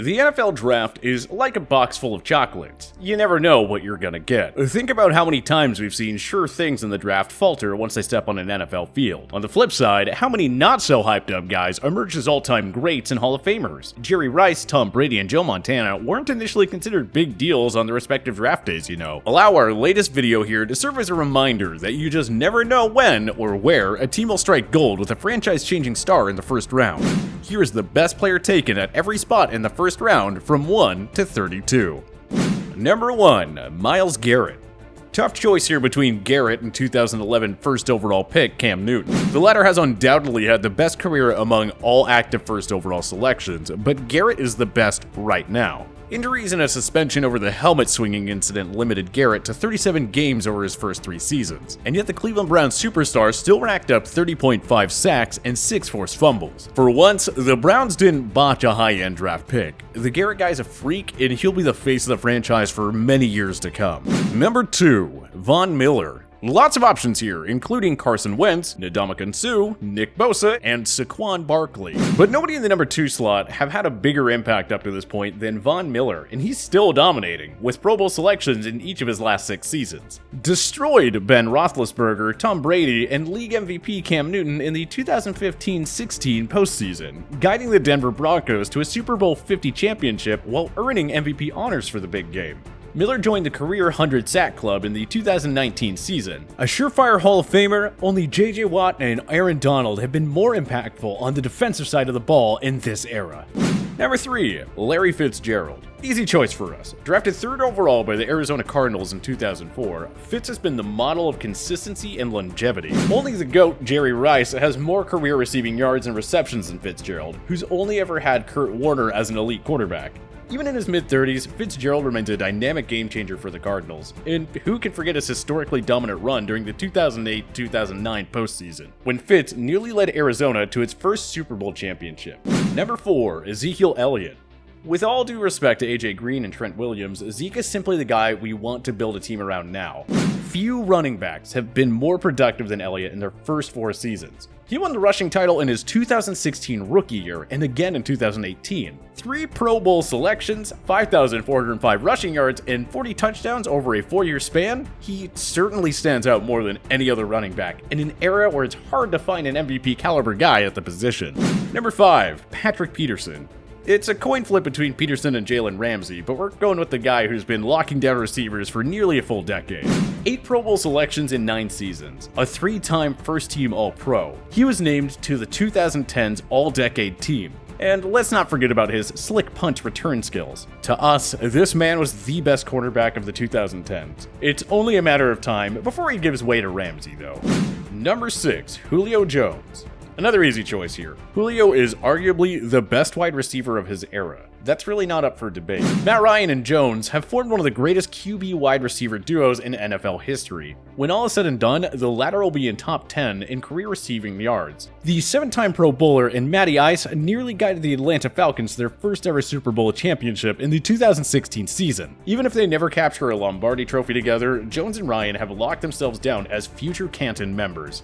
The NFL draft is like a box full of chocolates. You never know what you're gonna get. Think about how many times we've seen sure things in the draft falter once they step on an NFL field. On the flip side, how many not so hyped up guys emerged as all-time greats and Hall of Famers? Jerry Rice, Tom Brady, and Joe Montana weren't initially considered big deals on their respective draft days, you know. Allow our latest video here to serve as a reminder that you just never know when or where a team will strike gold with a franchise-changing star in the first round. Here is the best player taken at every spot in the first round from 1 to 32. Number 1, Myles Garrett. Tough choice here between Garrett and 2011 first overall pick Cam Newton. The latter has undoubtedly had the best career among all active first overall selections, but Garrett is the best right now. Injuries and a suspension over the helmet swinging incident limited Garrett to 37 games over his first 3 seasons, and yet the Cleveland Browns superstar still racked up 30.5 sacks and 6 forced fumbles. For once, the Browns didn't botch a high-end draft pick. The Garrett guy's a freak, and he'll be the face of the franchise for many years to come. Number 2, Von Miller. Lots of options here, including Carson Wentz, Ndamukong Suh, Nick Bosa, and Saquon Barkley. But nobody in the number 2 slot have had a bigger impact up to this point than Von Miller, and he's still dominating, with Pro Bowl selections in each of his last 6 seasons. Destroyed Ben Roethlisberger, Tom Brady, and league MVP Cam Newton in the 2015-16 postseason, guiding the Denver Broncos to a Super Bowl 50 championship while earning MVP honors for the big game. Miller joined the career 100 sack club in the 2019 season. A surefire Hall of Famer, only J.J. Watt and Aaron Donald have been more impactful on the defensive side of the ball in this era. Number 3, Larry Fitzgerald. Easy choice for us. Drafted 3rd overall by the Arizona Cardinals in 2004, Fitz has been the model of consistency and longevity. Only the GOAT, Jerry Rice, has more career receiving yards and receptions than Fitzgerald, who's only ever had Kurt Warner as an elite quarterback. Even in his mid-30s, Fitzgerald remains a dynamic game-changer for the Cardinals, and who can forget his historically dominant run during the 2008-2009 postseason, when Fitz nearly led Arizona to its first Super Bowl championship. Number 4, Ezekiel Elliott. With all due respect to AJ Green and Trent Williams, Zeke is simply the guy we want to build a team around now. Few running backs have been more productive than Elliott in their first 4 seasons. He won the rushing title in his 2016 rookie year and again in 2018. 3 Pro Bowl selections, 5,405 rushing yards, and 40 touchdowns over a 4-year span. He certainly stands out more than any other running back in an era where it's hard to find an MVP caliber guy at the position. Number 5, Patrick Peterson. It's a coin flip between Peterson and Jalen Ramsey, but we're going with the guy who's been locking down receivers for nearly a full decade. 8 Pro Bowl selections in 9 seasons, a 3-time first-team All-Pro. He was named to the 2010s All-Decade team. And let's not forget about his slick punch return skills. To us, this man was the best cornerback of the 2010s. It's only a matter of time before he gives way to Ramsey, though. Number 6, Julio Jones. Another easy choice here. Julio is arguably the best wide receiver of his era. That's really not up for debate. Matt Ryan and Jones have formed one of the greatest QB wide receiver duos in NFL history. When all is said and done, the latter will be in top 10 in career receiving yards. The 7-time Pro Bowler and Matty Ice nearly guided the Atlanta Falcons to their first ever Super Bowl championship in the 2016 season. Even if they never capture a Lombardi trophy together, Jones and Ryan have locked themselves down as future Canton members.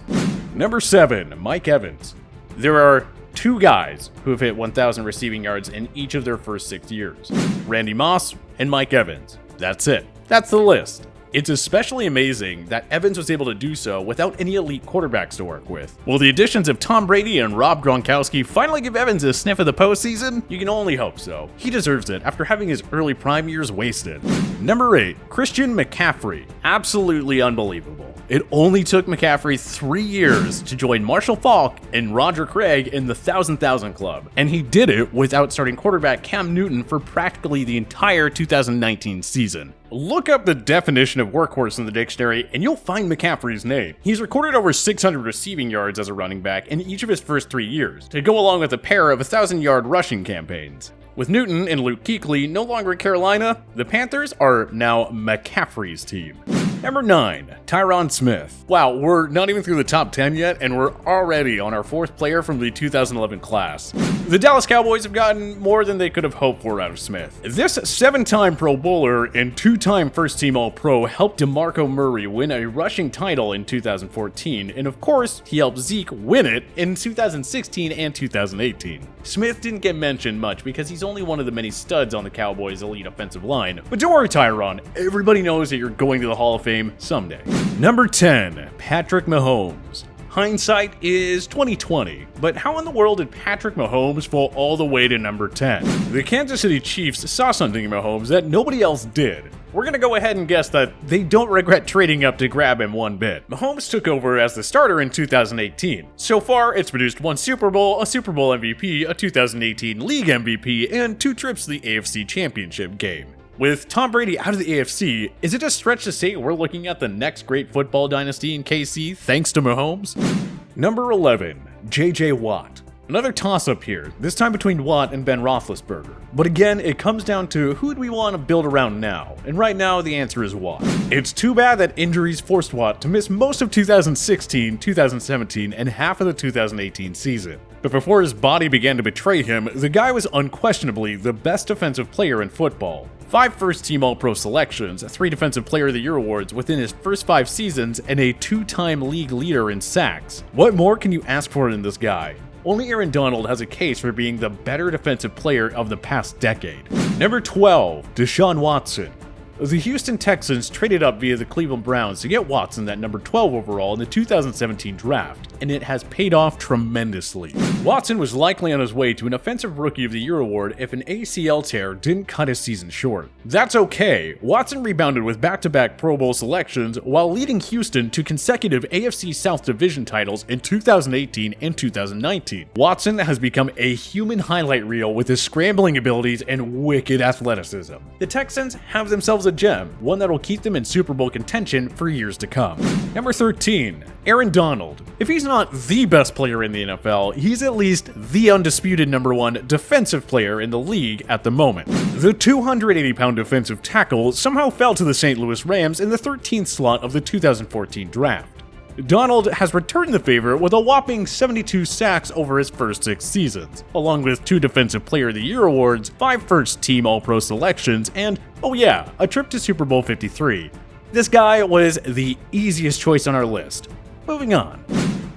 Number 7, Mike Evans. There are 2 guys who have hit 1,000 receiving yards in each of their first 6 years. Randy Moss and Mike Evans. That's it. That's the list. It's especially amazing that Evans was able to do so without any elite quarterbacks to work with. Will the additions of Tom Brady and Rob Gronkowski finally give Evans a sniff of the postseason? You can only hope so. He deserves it after having his early prime years wasted. Number 8, Christian McCaffrey. Absolutely unbelievable. It only took McCaffrey 3 years to join Marshall Faulk and Roger Craig in the 1,000 Club, and he did it without starting quarterback Cam Newton for practically the entire 2019 season. Look up the definition of workhorse in the dictionary and you'll find McCaffrey's name. He's recorded over 600 receiving yards as a running back in each of his first 3 years, to go along with a pair of 1,000-yard rushing campaigns. With Newton and Luke Kuechly no longer in Carolina, the Panthers are now McCaffrey's team. Number 9, Tyron Smith. Wow, we're not even through the top 10 yet, and we're already on our 4th player from the 2011 class. The Dallas Cowboys have gotten more than they could have hoped for out of Smith. This 7-time Pro Bowler and 2-time first-team All-Pro helped DeMarco Murray win a rushing title in 2014, and of course, he helped Zeke win it in 2016 and 2018. Smith didn't get mentioned much because he's only one of the many studs on the Cowboys' elite offensive line. But don't worry, Tyron, everybody knows that you're going to the Hall of Fame someday. Number 10, Patrick Mahomes. Hindsight is 2020, but how in the world did Patrick Mahomes fall all the way to number 10? The Kansas City Chiefs saw something in Mahomes that nobody else did. We're gonna go ahead and guess that they don't regret trading up to grab him one bit. Mahomes took over as the starter in 2018. So far, it's produced 1 Super Bowl, a Super Bowl MVP, a 2018 League MVP, and 2 trips to the AFC Championship game. With Tom Brady out of the AFC, is it a stretch to say we're looking at the next great football dynasty in KC thanks to Mahomes? Number 11, JJ Watt. Another toss-up here, this time between Watt and Ben Roethlisberger. But again, it comes down to who do we want to build around now? And right now, the answer is Watt. It's too bad that injuries forced Watt to miss most of 2016, 2017, and half of the 2018 season. But before his body began to betray him, the guy was unquestionably the best defensive player in football. 5 first-team All-Pro selections, 3 Defensive Player of the Year awards within his first 5 seasons, and a 2-time league leader in sacks. What more can you ask for in this guy? Only Aaron Donald has a case for being the better defensive player of the past decade. Number 12, Deshaun Watson. The Houston Texans traded up via the Cleveland Browns to get Watson at number 12 overall in the 2017 draft, and it has paid off tremendously. Watson was likely on his way to an Offensive Rookie of the Year award if an ACL tear didn't cut his season short. That's okay. Watson rebounded with back-to-back Pro Bowl selections while leading Houston to consecutive AFC South Division titles in 2018 and 2019. Watson has become a human highlight reel with his scrambling abilities and wicked athleticism. The Texans have themselves a gem, one that will keep them in Super Bowl contention for years to come. Number 13, Aaron Donald. If he's not the best player in the NFL, he's at least the undisputed number 1 defensive player in the league at the moment. The 280-pound defensive tackle somehow fell to the St. Louis Rams in the 13th slot of the 2014 draft. Donald has returned the favor with a whopping 72 sacks over his first 6 seasons, along with 2 Defensive Player of the Year awards, 5 first-team All-Pro selections, and, oh yeah, a trip to Super Bowl 53. This guy was the easiest choice on our list. Moving on.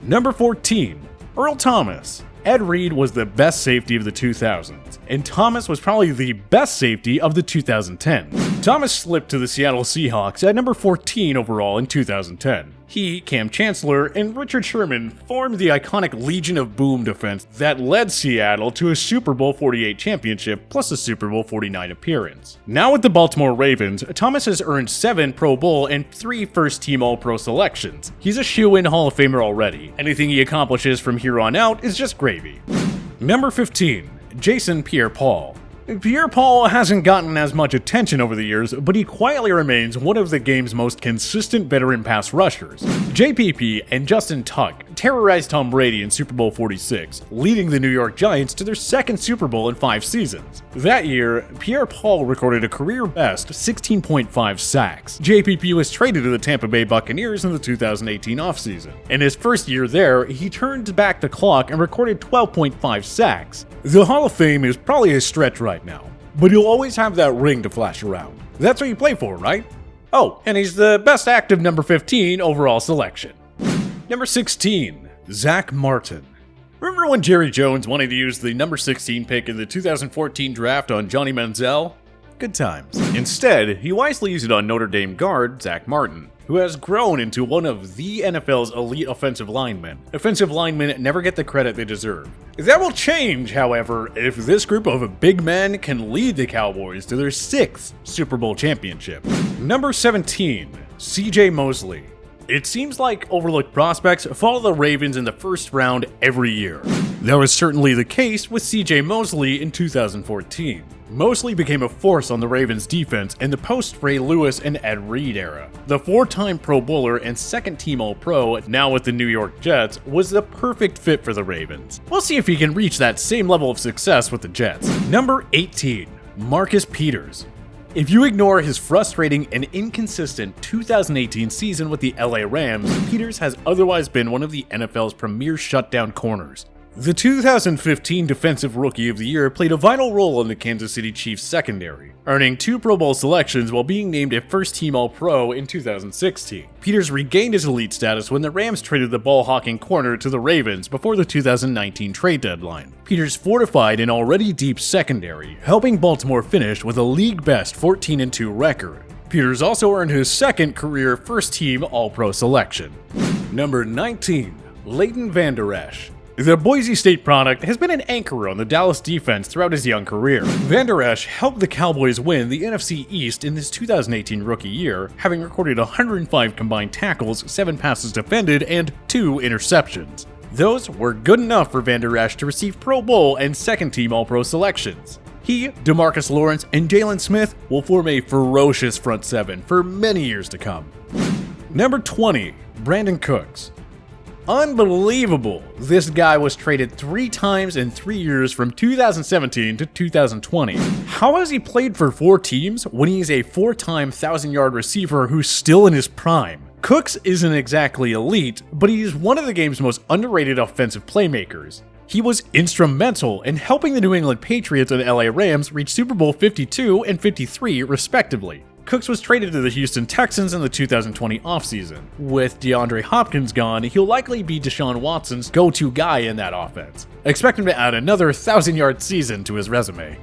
Number 14, Earl Thomas. Ed Reed was the best safety of the 2000s, and Thomas was probably the best safety of the 2010s. Thomas slipped to the Seattle Seahawks at number 14 overall in 2010. He, Cam Chancellor, and Richard Sherman formed the iconic Legion of Boom defense that led Seattle to a Super Bowl 48 championship plus a Super Bowl 49 appearance. Now with the Baltimore Ravens, Thomas has earned 7 Pro Bowl and 3 first-team All-Pro selections. He's a shoo-in Hall of Famer already. Anything he accomplishes from here on out is just gravy. Number 15, Jason Pierre-Paul. Pierre-Paul hasn't gotten as much attention over the years, but he quietly remains one of the game's most consistent veteran pass rushers. JPP and Justin Tuck terrorized Tom Brady in Super Bowl 46, leading the New York Giants to their 2nd Super Bowl in 5 seasons. That year, Pierre-Paul recorded a career-best 16.5 sacks. JPP was traded to the Tampa Bay Buccaneers in the 2018 offseason. In his first year there, he turned back the clock and recorded 12.5 sacks. The Hall of Fame is probably a stretch right now, but he'll always have that ring to flash around. That's what you play for, right? Oh, and he's the best active number 15 overall selection. Number 16, Zach Martin. Remember when Jerry Jones wanted to use the number 16 pick in the 2014 draft on Johnny Manziel? Good times. Instead, he wisely used it on Notre Dame guard Zach Martin, who has grown into one of the NFL's elite offensive linemen. Offensive linemen never get the credit they deserve. That will change, however, if this group of big men can lead the Cowboys to their 6th Super Bowl championship. Number 17, CJ Mosley. It seems like overlooked prospects follow the Ravens in the first round every year. That was certainly the case with CJ Mosley in 2014. Mosley became a force on the Ravens defense in the post-Ray Lewis and Ed Reed era. The 4-time Pro Bowler and 2nd-team All-Pro, now with the New York Jets, was the perfect fit for the Ravens. We'll see if he can reach that same level of success with the Jets. Number 18, Marcus Peters. If you ignore his frustrating and inconsistent 2018 season with the LA Rams, Peters has otherwise been one of the NFL's premier shutdown corners. The 2015 Defensive Rookie of the Year played a vital role in the Kansas City Chiefs secondary, earning 2 Pro Bowl selections while being named a first-team All-Pro in 2016. Peters regained his elite status when the Rams traded the ball-hawking corner to the Ravens before the 2019 trade deadline. Peters fortified an already deep secondary, helping Baltimore finish with a league-best 14-2 record. Peters also earned his second career first-team All-Pro selection. Number 19. Leighton Vander Esch. The Boise State product has been an anchor on the Dallas defense throughout his young career. Vander Esch helped the Cowboys win the NFC East in his 2018 rookie year, having recorded 105 combined tackles, 7 passes defended, and 2 interceptions. Those were good enough for Vander Esch to receive Pro Bowl and second-team All-Pro selections. He, DeMarcus Lawrence, and Jalen Smith will form a ferocious front seven for many years to come. Number 20. Brandin Cooks. Unbelievable! This guy was traded 3 times in 3 years from 2017 to 2020. How has he played for 4 teams when he's a 4-time 1,000-yard receiver who's still in his prime? Cooks isn't exactly elite, but he's one of the game's most underrated offensive playmakers. He was instrumental in helping the New England Patriots and LA Rams reach Super Bowl 52 and 53 respectively. Cooks was traded to the Houston Texans in the 2020 offseason. With DeAndre Hopkins gone, he'll likely be Deshaun Watson's go-to guy in that offense. Expect him to add another 1,000-yard season to his resume.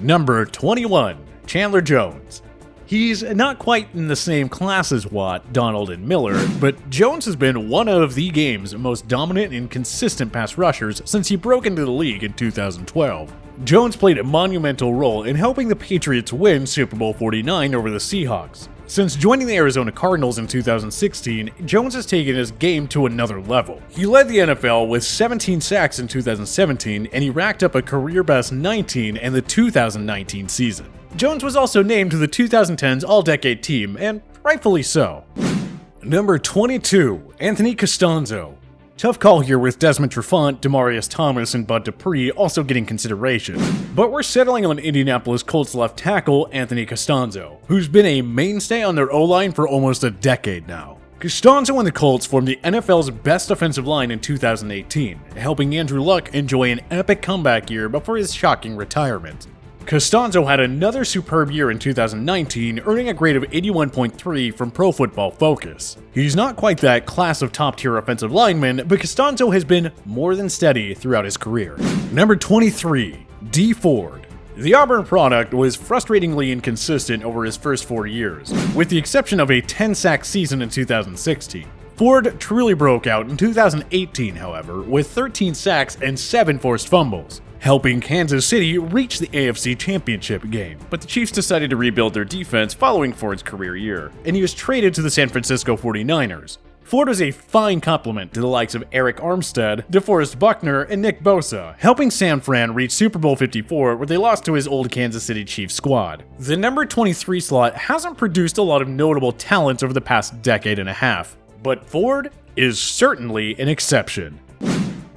Number 21. Chandler Jones. He's not quite in the same class as Watt, Donald, and Miller, but Jones has been one of the game's most dominant and consistent pass rushers since he broke into the league in 2012. Jones played a monumental role in helping the Patriots win Super Bowl 49 over the Seahawks. Since joining the Arizona Cardinals in 2016, Jones has taken his game to another level. He led the NFL with 17 sacks in 2017, and he racked up a career-best 19 in the 2019 season. Jones was also named to the 2010s All-Decade Team, and rightfully so. Number 22. Anthony Castonzo. Tough call here with Desmond Trufant, Demaryius Thomas, and Bud Dupree also getting consideration. But we're settling on Indianapolis Colts left tackle Anthony Castonzo, who's been a mainstay on their O-line for almost a decade now. Castonzo and the Colts formed the NFL's best offensive line in 2018, helping Andrew Luck enjoy an epic comeback year before his shocking retirement. Castonzo had another superb year in 2019, earning a grade of 81.3 from Pro Football Focus. He's not quite that class of top-tier offensive lineman, but Castonzo has been more than steady throughout his career. Number 23. Dee Ford. The Auburn product was frustratingly inconsistent over his first 4 years, with the exception of a 10-sack season in 2016. Ford truly broke out in 2018, however, with 13 sacks and 7 forced fumbles, helping Kansas City reach the AFC Championship game. But the Chiefs decided to rebuild their defense following Ford's career year, and he was traded to the San Francisco 49ers. Ford was a fine complement to the likes of Eric Armstead, DeForest Buckner, and Nick Bosa, helping San Fran reach Super Bowl 54 where they lost to his old Kansas City Chiefs squad. The number 23 slot hasn't produced a lot of notable talent over the past decade and a half, but Ford is certainly an exception.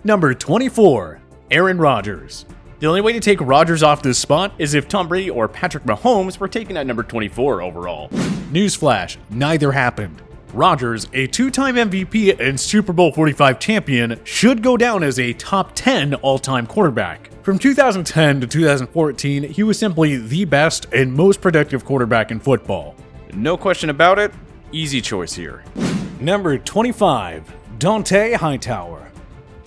Number 24. Aaron Rodgers. The only way to take Rodgers off this spot is if Tom Brady or Patrick Mahomes were taken at number 24 overall. Newsflash, neither happened. Rodgers, a 2-time MVP and Super Bowl 45 champion, should go down as a top 10 all-time quarterback. From 2010 to 2014, he was simply the best and most productive quarterback in football. No question about it, easy choice here. Number 25. Dont'a Hightower.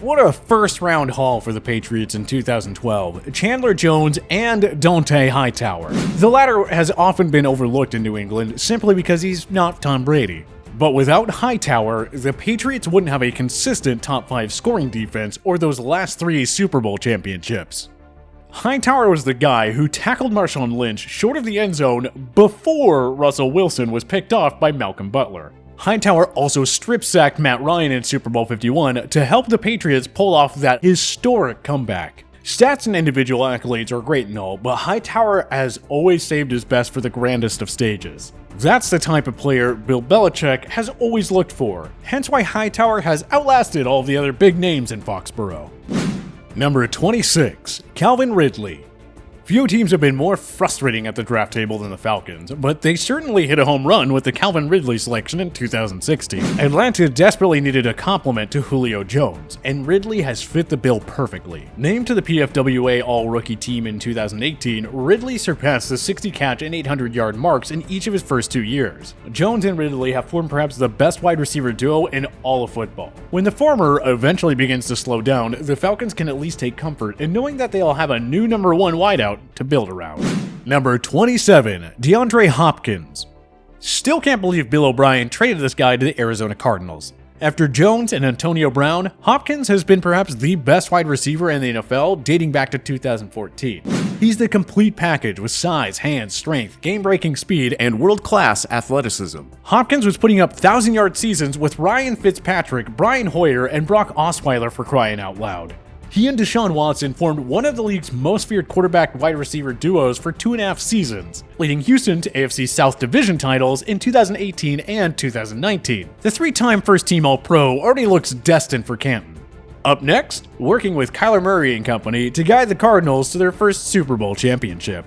What a first-round haul for the Patriots in 2012, Chandler Jones and Dont'a Hightower. The latter has often been overlooked in New England simply because he's not Tom Brady. But without Hightower, the Patriots wouldn't have a consistent top 5 scoring defense or those last 3 Super Bowl championships. Hightower was the guy who tackled Marshawn Lynch short of the end zone before Russell Wilson was picked off by Malcolm Butler. Hightower also strip-sacked Matt Ryan in Super Bowl 51 to help the Patriots pull off that historic comeback. Stats and individual accolades are great and all, but Hightower has always saved his best for the grandest of stages. That's the type of player Bill Belichick has always looked for, hence why Hightower has outlasted all of the other big names in Foxborough. Number 26. Calvin Ridley. Few teams have been more frustrating at the draft table than the Falcons, but they certainly hit a home run with the Calvin Ridley selection in 2016. Atlanta desperately needed a complement to Julio Jones, and Ridley has fit the bill perfectly. Named to the PFWA All-Rookie team in 2018, Ridley surpassed the 60-catch and 800-yard marks in each of his first 2 years. Jones and Ridley have formed perhaps the best wide receiver duo in all of football. When the former eventually begins to slow down, the Falcons can at least take comfort in knowing that they'll have a new number 1 wideout to build around. Number 27, DeAndre Hopkins. Still can't believe Bill O'Brien traded this guy to the Arizona Cardinals. After Jones and Antonio Brown, Hopkins has been perhaps the best wide receiver in the NFL dating back to 2014. He's the complete package with size, hands, strength, game-breaking speed, and World-class athleticism. Hopkins was putting up 1,000-yard seasons with Ryan Fitzpatrick, Brian Hoyer, and Brock Osweiler for crying out loud. He and Deshaun Watson formed one of the league's most feared quarterback-wide receiver duos for 2.5 seasons, leading Houston to AFC South Division titles in 2018 and 2019. The 3-time first-team All-Pro already looks destined for Canton. Up next, working with Kyler Murray and company to guide the Cardinals to their first Super Bowl championship.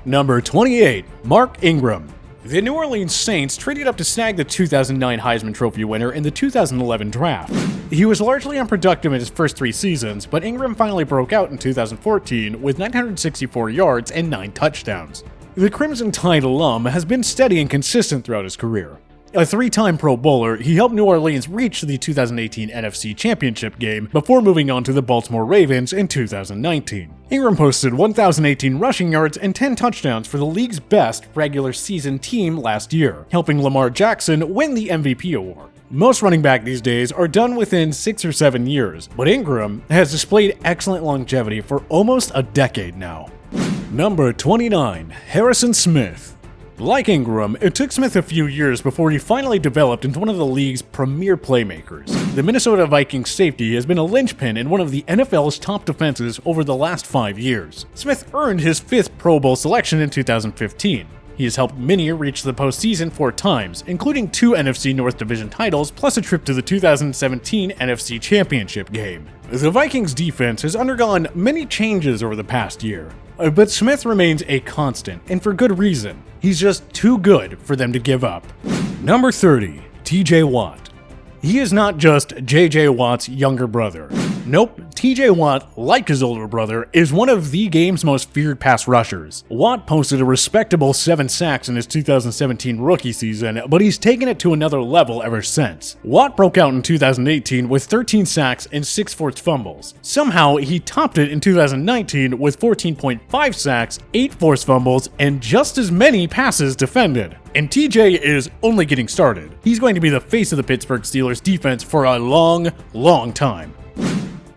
Number 28, Mark Ingram. The New Orleans Saints traded up to snag the 2009 Heisman Trophy winner in the 2011 draft. He was largely unproductive in his first 3 seasons, but Ingram finally broke out in 2014 with 964 yards and 9 touchdowns. The Crimson Tide alum has been steady and consistent throughout his career. A 3-time Pro Bowler, he helped New Orleans reach the 2018 NFC Championship game before moving on to the Baltimore Ravens in 2019. Ingram posted 1,018 rushing yards and 10 touchdowns for the league's best regular season team last year, helping Lamar Jackson win the MVP award. Most running back these days are done within 6 or 7 years, but Ingram has displayed excellent longevity for almost a decade now. Number 29, Harrison Smith. Like Ingram, it took Smith a few years before he finally developed into one of the league's premier playmakers. The Minnesota Vikings safety has been a linchpin in one of the NFL's top defenses over the last 5 years. Smith earned his 5th Pro Bowl selection in 2015. He has helped many reach the postseason 4 times, including 2 NFC North Division titles plus a trip to the 2017 NFC Championship game. The Vikings defense has undergone many changes over the past year, but Smith remains a constant, and for good reason. He's just too good for them to give up. Number 30, TJ Watt. He is not just JJ Watt's younger brother. Nope, TJ Watt, like his older brother, is one of the game's most feared pass rushers. Watt posted a respectable 7 sacks in his 2017 rookie season, but he's taken it to another level ever since. Watt broke out in 2018 with 13 sacks and 6 forced fumbles. Somehow, he topped it in 2019 with 14.5 sacks, 8 forced fumbles, and just as many passes defended. And TJ is only getting started. He's going to be the face of the Pittsburgh Steelers defense for a long, long time.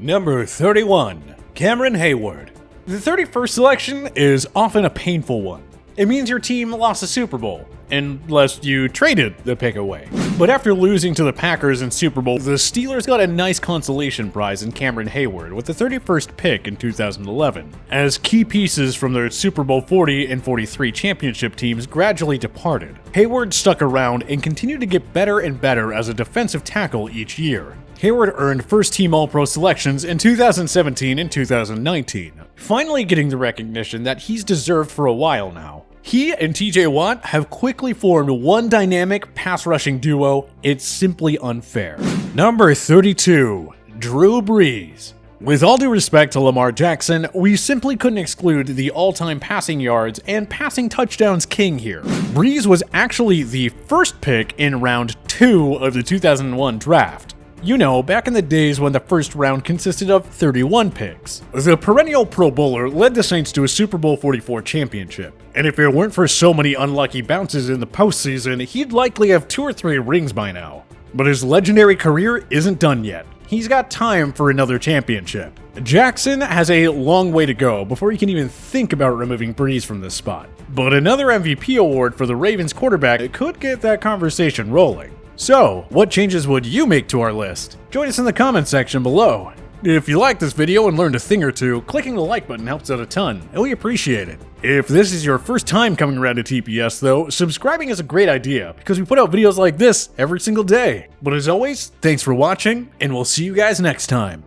Number 31, Cameron Heyward. The 31st selection is often a painful one. It means your team lost the Super Bowl, unless you traded the pick away. But after losing to the Packers in Super Bowl, the Steelers got a nice consolation prize in Cameron Heyward with the 31st pick in 2011. As key pieces from their Super Bowl 40 and 43 championship teams gradually departed, Heyward stuck around and continued to get better and better as a defensive tackle each year. Heyward earned first-team All-Pro selections in 2017 and 2019, finally getting the recognition that he's deserved for a while now. He and TJ Watt have quickly formed one dynamic pass-rushing duo. It's simply unfair. Number 32, Drew Brees. With all due respect to Lamar Jackson, we simply couldn't exclude the all-time passing yards and passing touchdowns king here. Brees was actually the first pick in round 2 of the 2001 draft. You know, back in the days when the first round consisted of 31 picks. The perennial Pro Bowler led the Saints to a Super Bowl 44 championship. And if it weren't for so many unlucky bounces in the postseason, he'd likely have 2 or 3 rings by now. But his legendary career isn't done yet. He's got time for another championship. Jackson has a long way to go before he can even think about removing Brees from this spot. But another MVP award for the Ravens quarterback could get that conversation rolling. So, what changes would you make to our list? Join us in the comments section below. If you liked this video and learned a thing or two, clicking the like button helps out a ton, and we appreciate it. If this is your first time coming around to TPS though, subscribing is a great idea, because we put out videos like this every single day. But as always, thanks for watching, and we'll see you guys next time.